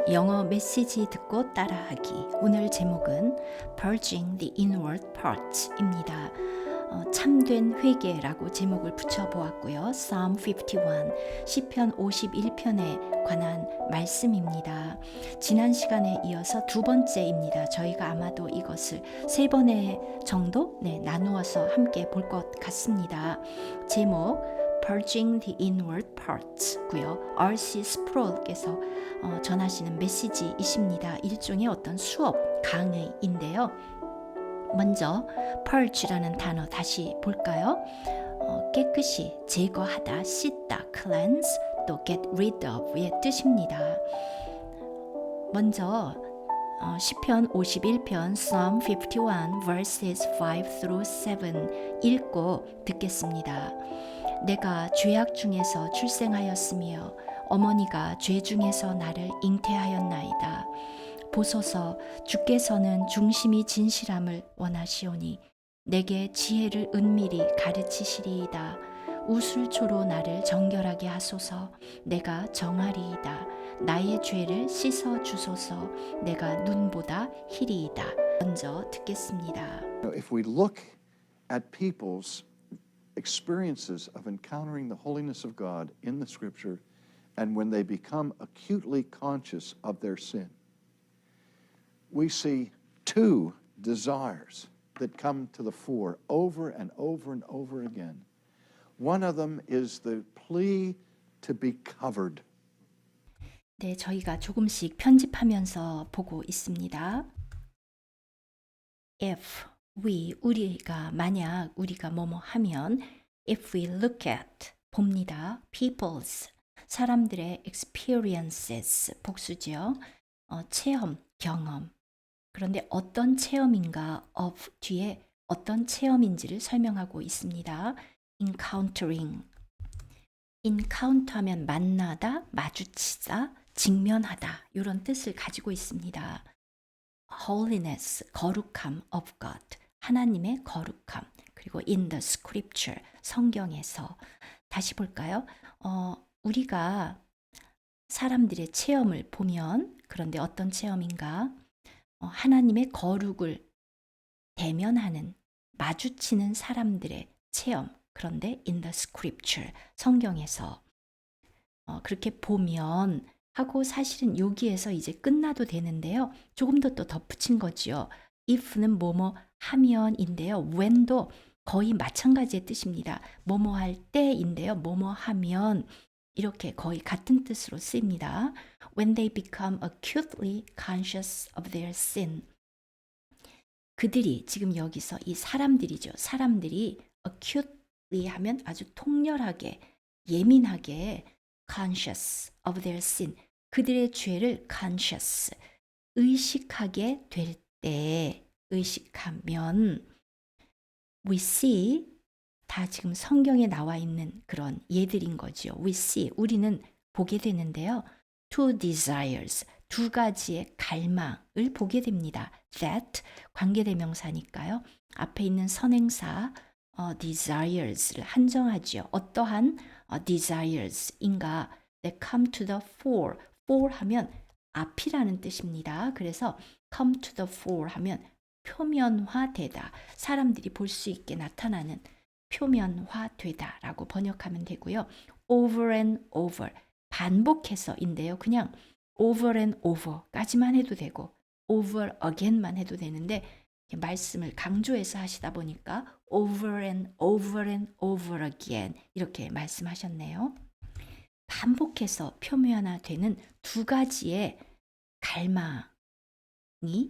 영어 메시지 듣고 따라하기. 오늘 제목은 Purging the Inward Parts입니다. 참된 회개라고 제목을 붙여보았고요. Psalm 51, 시편 51편에 관한 말씀입니다. 지난 시간에 이어서 두 번째입니다. 저희가 아마도 이것을 세 번의 정도 나누어서 함께 볼 것 같습니다. 제목 Purging the Inward Parts고요. R.C. 스프롤께서 전하시는 메시지이십니다. 일종의 어떤 수업, 강의인데요. 먼저 purge라는 단어 다시 볼까요? 깨끗이 제거하다, 씻다, cleanse, 또 get rid of의 뜻입니다. 먼저 시편 51편 Psalm 51 verses 5 through 7 읽고 듣겠습니다. 내가 죄악 중에서 출생하였으며 어머니가 죄 중에서 나를 잉태하였나이다. 보소서, 주께서는 중심이 진실함을 원하시오니 내게 지혜를 은밀히 가르치시리이다. 우술초로 나를 정결하게 하소서. 내가 정하리이다. 나의 죄를 씻어 주소서. 내가 눈보다 희리이다. 먼저 듣겠습니다. If we look at people's experiences of encountering the holiness of God in the Scripture, and when they become acutely conscious of their sin, we see two desires that come to the fore over and over and over again. One of them is the plea to be covered. 네, 저희가 조금씩 편집하면서 보고 있습니다. If 만약 우리가 뭐뭐 하면, if we look at, 봅니다. people's, 사람들의 experiences, 복수죠. 체험, 경험. 그런데 어떤 체험인가, of 뒤에 어떤 체험인지를 설명하고 있습니다. encounter 하면 만나다, 마주치다, 직면하다 이런 뜻을 가지고 있습니다. holiness, 거룩함 of God, 하나님의 거룩함. 그리고 in the scripture, 성경에서. 다시 볼까요? 우리가 사람들의 체험을 보면, 그런데 어떤 체험인가? 하나님의 거룩을 대면하는, 마주치는 사람들의 체험. 그런데 in the scripture, 성경에서. 그렇게 보면 하고, 사실은 여기에서 이제 끝나도 되는데요. 조금 더 또 덧붙인 거지요. if는 뭐뭐 하면인데요. when도 거의 마찬가지의 뜻입니다. 뭐뭐 할 때인데요. 뭐뭐 하면 이렇게 거의 같은 뜻으로 쓰입니다. When they become acutely conscious of their sin. 그들이, 지금 여기서 이 사람들이죠. 사람들이 acutely 하면 아주 통렬하게, 예민하게 conscious of their sin. 그들의 죄를 conscious, 의식하게 될 때, 의식하면 we see, 다 지금 성경에 나와 있는 그런 예들인 거죠. we see, 우리는 보게 되는데요. two desires, 두 가지의 갈망을 보게 됩니다. that, 관계대명사니까요. 앞에 있는 선행사 desires를 한정하지요. 어떠한 desires인가? That come to the fore. fore 하면 앞이라는 뜻입니다. 그래서 come to the fore 하면 표면화되다. 사람들이 볼 수 있게 나타나는, 표면화되다라고 번역하면 되고요. over and over, 반복해서인데요. 그냥 over and over까지만 해도 되고 over again만 해도 되는데, 말씀을 강조해서 하시다 보니까 over and over and over again 이렇게 말씀하셨네요. 반복해서 표면화되는 두 가지의 갈망이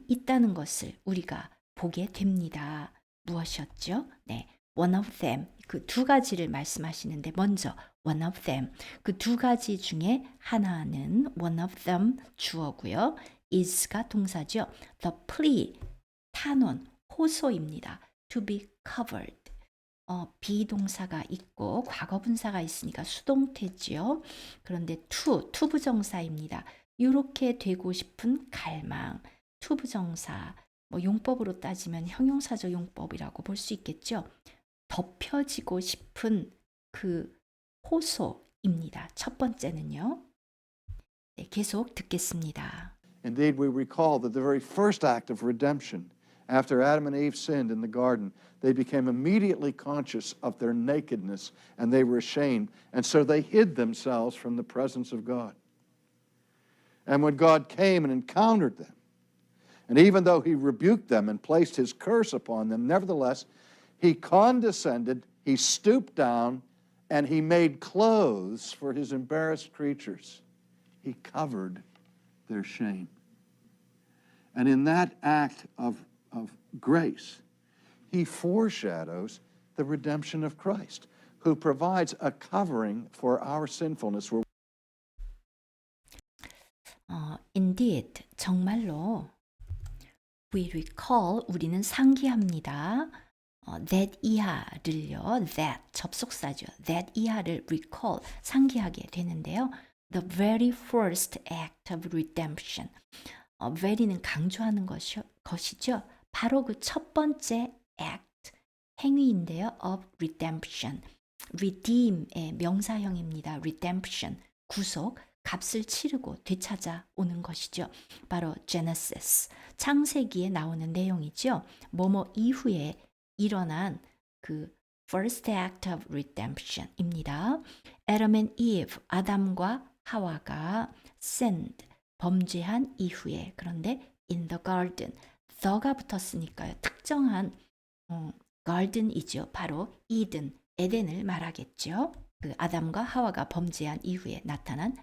있다는 것을 우리가 보게 됩니다. 무엇이었죠? 네, one of them, 그 두 가지를 말씀하시는데, 먼저 one of them, 그 두 가지 중에 하나는 one of them 주어고요. is가 동사죠. the plea, 탄원, 호소입니다. to be covered. 비동사가 있고 과거분사가 있으니까 수동태지요. 그런데 투부정사입니다. 이렇게 되고 싶은 갈망, 투부정사, 용법으로 따지면 형용사적 용법이라고 볼 수 있겠죠. 덮여지고 싶은 그 호소입니다. 첫 번째는요. 네, 계속 듣겠습니다. Indeed, we recall that the very first act of redemption, after Adam and Eve sinned in the garden, they became immediately conscious of their nakedness and they were ashamed, and so they hid themselves from the presence of God. And when God came and encountered them, and even though he rebuked them and placed his curse upon them, nevertheless, he condescended, he stooped down, and he made clothes for his embarrassed creatures. He covered their shame. And in that act of grace, he foreshadows the redemption of Christ, who provides a covering for our sinfulness. Indeed, 정말로 we recall, 우리는 상기합니다. that 이하를요, that 접속사죠. that 이하를 recall, 상기하게 되는데요. The very first act of redemption. very는 강조하는 것이죠. 바로 그 첫 번째 act, 행위인데요. of redemption. redeem의 명사형입니다. redemption, 구속, 값을 치르고 되찾아 오는 것이죠. 바로 Genesis, 창세기에 나오는 내용이죠. 뭐뭐 이후에 일어난 그 first act of redemption입니다. Adam and Eve, 아담과 하와가 sinned, 범죄한 이후에, 그런데 in the garden, the가 붙었으니까요. 특정한 garden이죠. 바로 이든, 에덴을 말하겠죠. 그 아담과 하와가 범죄한 이후에 나타난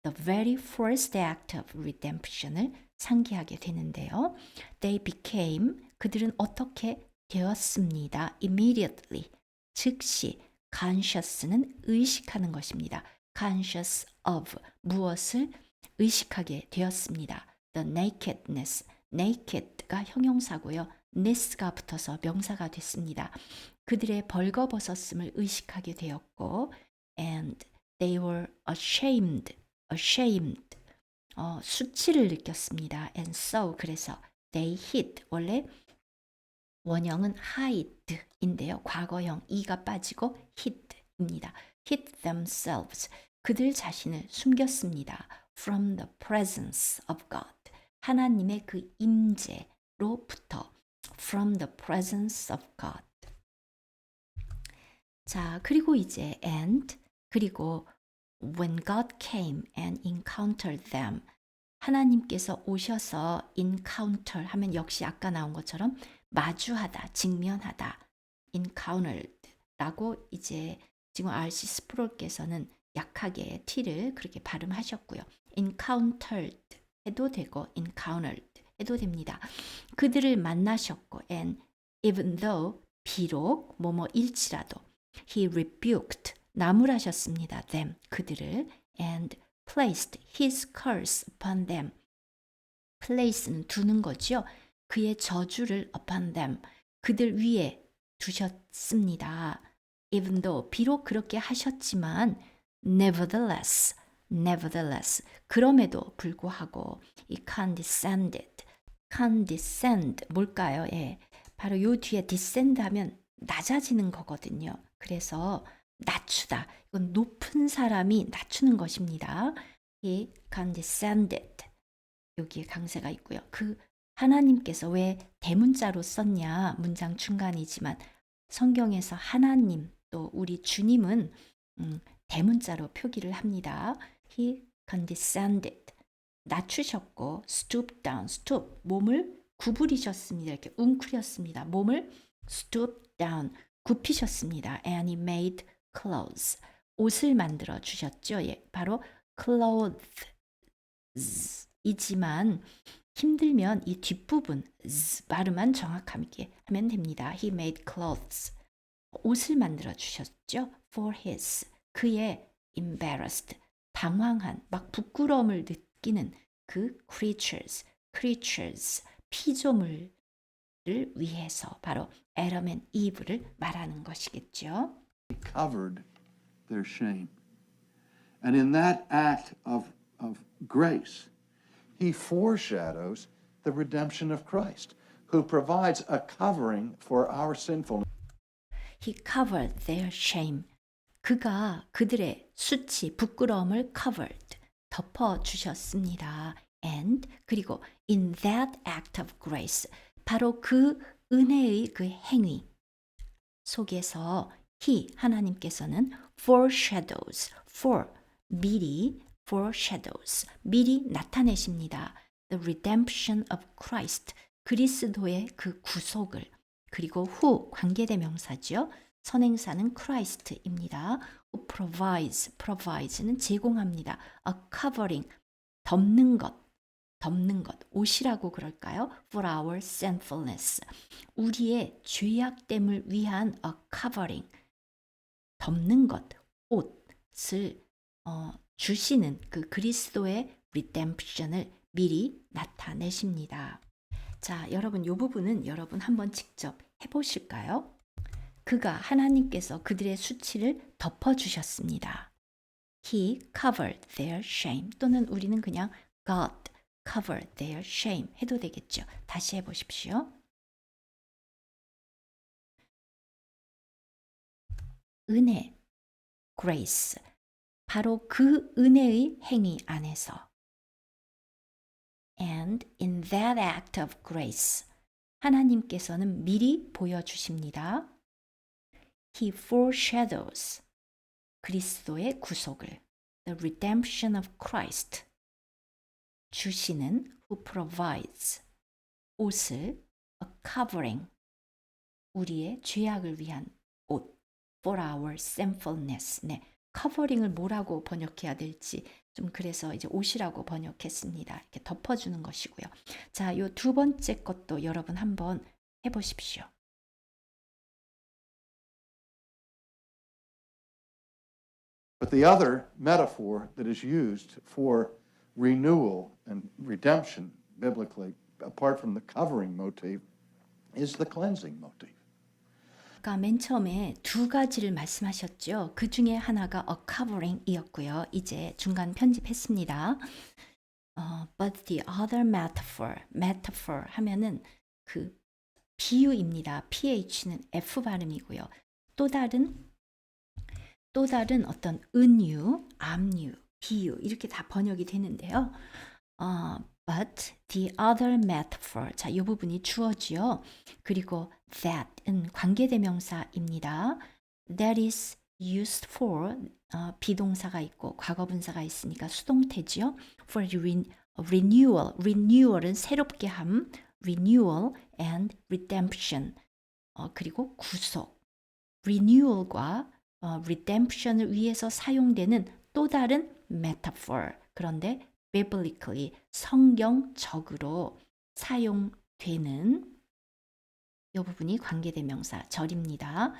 the very first act of redemption을 상기하게 되는데요. They became, 그들은 어떻게 되었습니다. immediately, 즉시. conscious는 의식하는 것입니다. conscious of, 무엇을 의식하게 되었습니다. the nakedness, naked가 형용사고요. ness가 붙어서 명사가 됐습니다. 그들의 벌거벗었음을 의식하게 되었고 and they were ashamed, 수치를 느꼈습니다. and so, 그래서 they hid, 원래 원형은 hide인데요. 과거형 e가 빠지고 hid입니다. hid themselves, 그들 자신을 숨겼습니다. from the presence of God, 하나님의 그 임재로부터. from the presence of God. 자, 그리고 이제 and, 그리고 when God came and encountered them, 하나님께서 오셔서 encounter 하면 역시 아까 나온 것처럼 마주하다, 직면하다, encountered라고 이제 지금 R.C. 스프롤께서는 약하게 T를 그렇게 발음하셨고요. encountered 해도 되고 encountered 해도 됩니다. 그들을 만나셨고 and even though, 비록 뭐뭐일지라도 he rebuked, 나무라셨습니다. them, 그들을 and placed his curse upon them. place는 두는 거죠. 그의 저주를 upon them, 그들 위에 두셨습니다. even though, 비록 그렇게 하셨지만 nevertheless, 그럼에도 불구하고 이 condescend 뭘까요? 예, 바로 요 뒤에 descend 하면 낮아지는 거거든요. 그래서 낮추다, 이건 높은 사람이 낮추는 것입니다. 이 condescended, 여기에 강세가 있고요. 그 하나님께서 왜 대문자로 썼냐, 문장 중간이지만 성경에서 하나님 또 우리 주님은 대문자로 표기를 합니다. He condescended, 낮추셨고 stoop down, stoop, 몸을 구부리셨습니다. 이렇게 웅크렸습니다. 몸을 stoop down, 굽히셨습니다. and he made clothes, 옷을 만들어 주셨죠. 예, 바로 clothes이지만 힘들면 이 뒷부분 발음만 정확하게 하면 됩니다. He made clothes, 옷을 만들어 주셨죠. for his, 그의 embarrassed, 당황한, 막 부끄러움을 느끼는 그 creatures, 피조물을 위해서, 바로 Adam and Eve를 말하는 것이겠죠. He covered their shame. And in that act of grace, he foreshadows the redemption of Christ, who provides a covering for our sinfulness. He covered their shame. 그가 그들의 수치, 부끄러움을 covered, 덮어 주셨습니다. And 그리고 in that act of grace 바로 그 은혜의 그 행위 속에서 He 하나님께서는 foreshadows 미리 foreshadows 미리 나타내십니다. The redemption of Christ 그리스도의 그 구속을 그리고 who 관계대명사죠. 선행사는 Christ입니다. Who provides는 제공합니다. A covering 덮는 것 옷이라고 그럴까요? For our sinfulness 우리의 죄악됨을 위한 a covering 덮는 것 옷을 주시는 그 그리스도의 redemption을 미리 나타내십니다. 자, 여러분 이 부분은 여러분 한번 직접 해보실까요? 그가 하나님께서 그들의 수치를 덮어주셨습니다. He covered their shame 또는 우리는 그냥 God covered their shame 해도 되겠죠. 다시 해보십시오. 은혜, grace 바로 그 은혜의 행위 안에서 And in that act of grace 하나님께서는 미리 보여주십니다. He foreshadows 그리스도의 구속을 The redemption of Christ 주시는 who provides 옷을 a covering 우리의 죄악을 위한 옷 for our sinfulness 네, covering을 뭐라고 번역해야 될지 좀 그래서 이제 옷이라고 번역했습니다. 이렇게 덮어주는 것이고요. 자, 요 두 번째 것도 여러분 한번 해보십시오. But the other metaphor that is used for renewal and redemption biblically, apart from the covering motif, is the cleansing motif. 아까 맨 처음에 두 가지를 말씀하셨죠. 그 중에 하나가 a covering이었고요. 이제 중간 편집했습니다. But the other metaphor 하면은 그 비유입니다. ph는 f 발음이고요. 또 다른 어떤 은유, 압류, 비유 이렇게 다 번역이 되는데요. But the other metaphor 자, 이 부분이 주어지요. 그리고 that은 관계대명사입니다. That is used for 비동사가 있고 과거분사가 있으니까 수동태지요. For renewal은 새롭게 함, renewal and redemption 그리고 구속. renewal과 redemption을 위해서 사용되는 또 다른 metaphor. 그런데 biblically 성경적으로 사용되는 이 부분이 관계대명사 절입니다.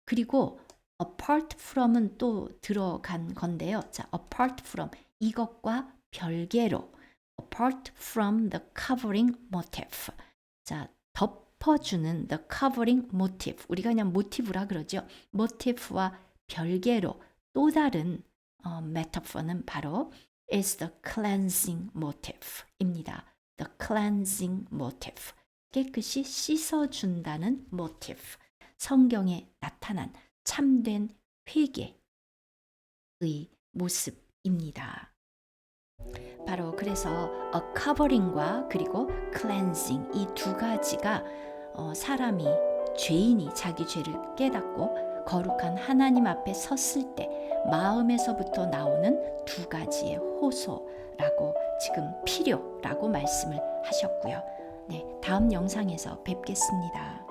그리고 apart from은 또 들어간 건데요. 자, apart from 이것과 별개로 apart from the covering motif. 자, 덮어주는 the covering motif. 우리가 그냥 모티브라 그러죠. 모티프와 별개로 또 다른 metaphor는 바로 is the cleansing motif입니다. The cleansing motif. 깨끗이 씻어준다는 motif. 성경에 나타난 참된 회개의 모습입니다. 바로 그래서 a covering과 그리고 cleansing 이 두 가지가 사람이 죄인이 자기 죄를 깨닫고 거룩한 하나님 앞에 섰을 때 마음에서부터 나오는 두 가지의 호소라고 지금 필요라고 말씀을 하셨고요. 네, 다음 영상에서 뵙겠습니다.